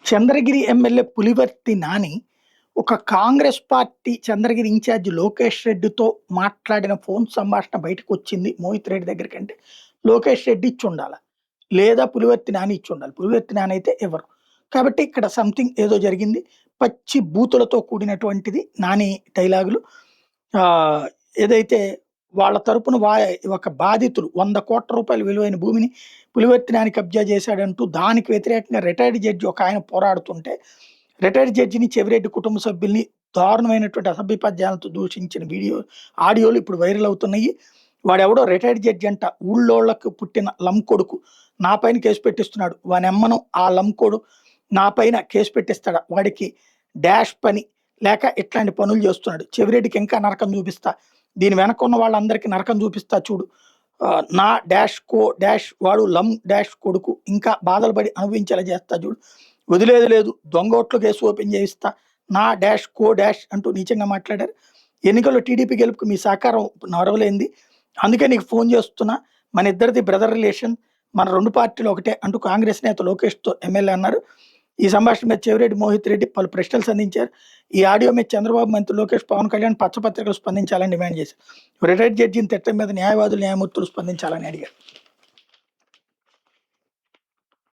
Chandragiri MLA Pulivarthi Nani ఒక Congress party Chandragiri incharge Lokesh రెడ్డితో మాట్లాడిన ఫోన్ సంభాషణ బయటకొచ్చింది మోహిత్ రెడ్డి దగ్గరికంటే, లోకేష్ రెడ్డి ఇచ్చుండాల. లేదా పులివర్తి నాని ఇచ్చుండాలి. పులివర్తి నాని అయితే ఎవరు. కాబట్టి ఇక్కడ సంథింగ్ ఏదో జరిగింది. పచ్చి బూతులతో కూడినటువంటిది నాని డైలాగులు. ఆహ్, ఏదైతే వాళ్ళ తరపున ఒక బాధితులు ₹100,00,00,000 విలువైన భూమిని పులివర్తి నాని కబ్జా చేశాడంటూ దానికి వ్యతిరేకంగా రిటైర్డ్ జడ్జి ఒకాయన పోరాడుతుంటే, రిటైర్డ్ జడ్జిని, చెవిరెడ్డి కుటుంబ సభ్యుల్ని దారుణమైనటువంటి అసభ్య పద్యాలతో దూషించిన ఆడియోలు ఇప్పుడు వైరల్ అవుతున్నాయి. వాడెవడో రిటైర్డ్ జడ్జి అంట, ఊళ్ళోళ్ళకి పుట్టిన లంకొడుకు. నా పైన కేసు పెట్టిస్తున్నాడు. వానెమ్మను ఆ లంకోడు నా పైన కేసు పెట్టిస్తాడా? వాడికి డాష్ పని లేక ఇట్లాంటి పనులు చేస్తున్నాడు. చెవిరెడ్డికి ఇంకా నరకం చూపిస్తా. దీని వెనక ఉన్న వాళ్ళందరికీ నరకం చూపిస్తా చూడు. నా డాష్ డాష్ వాడు డాష్ కొడుకు ఇంకా బాధలు పడి అనుభవించేలా చేస్తా చూడు. వదిలేదు లేదు, దొంగ ఓట్లు కేసు ఓపెన్ చేయిస్తా. నా డాష్ డాష్ అంటూ నీచంగా మాట్లాడారు. ఎన్నికల్లో టీడీపీ గెలుపుకు మీ సహకారం నరవలేంది. అందుకే నీకు ఫోన్ చేస్తున్నా. మన ఇద్దరిది బ్రదర్ రిలేషన్. మన 2 పార్టీలు ఒకటే అంటూ కాంగ్రెస్ నేత లోకేష్‌తో ఎమ్మెల్యే అన్నారు. ఈ సంభాషణ మీద చెవిరెడ్డి మోహిత్ రెడ్డి పలు ప్రశ్నలు సంధించారు. ఈ ఆడియో మీద చంద్రబాబు, మంత్రి లోకేష్, పవన్ కళ్యాణ్ పచ్చపత్రికలు స్పందించాలని డిమాండ్ చేశారు. రిటైర్డ్ జడ్జిని తిట్టడం మీద న్యాయవాదులు, న్యాయమూర్తులు స్పందించాలని అడిగారు.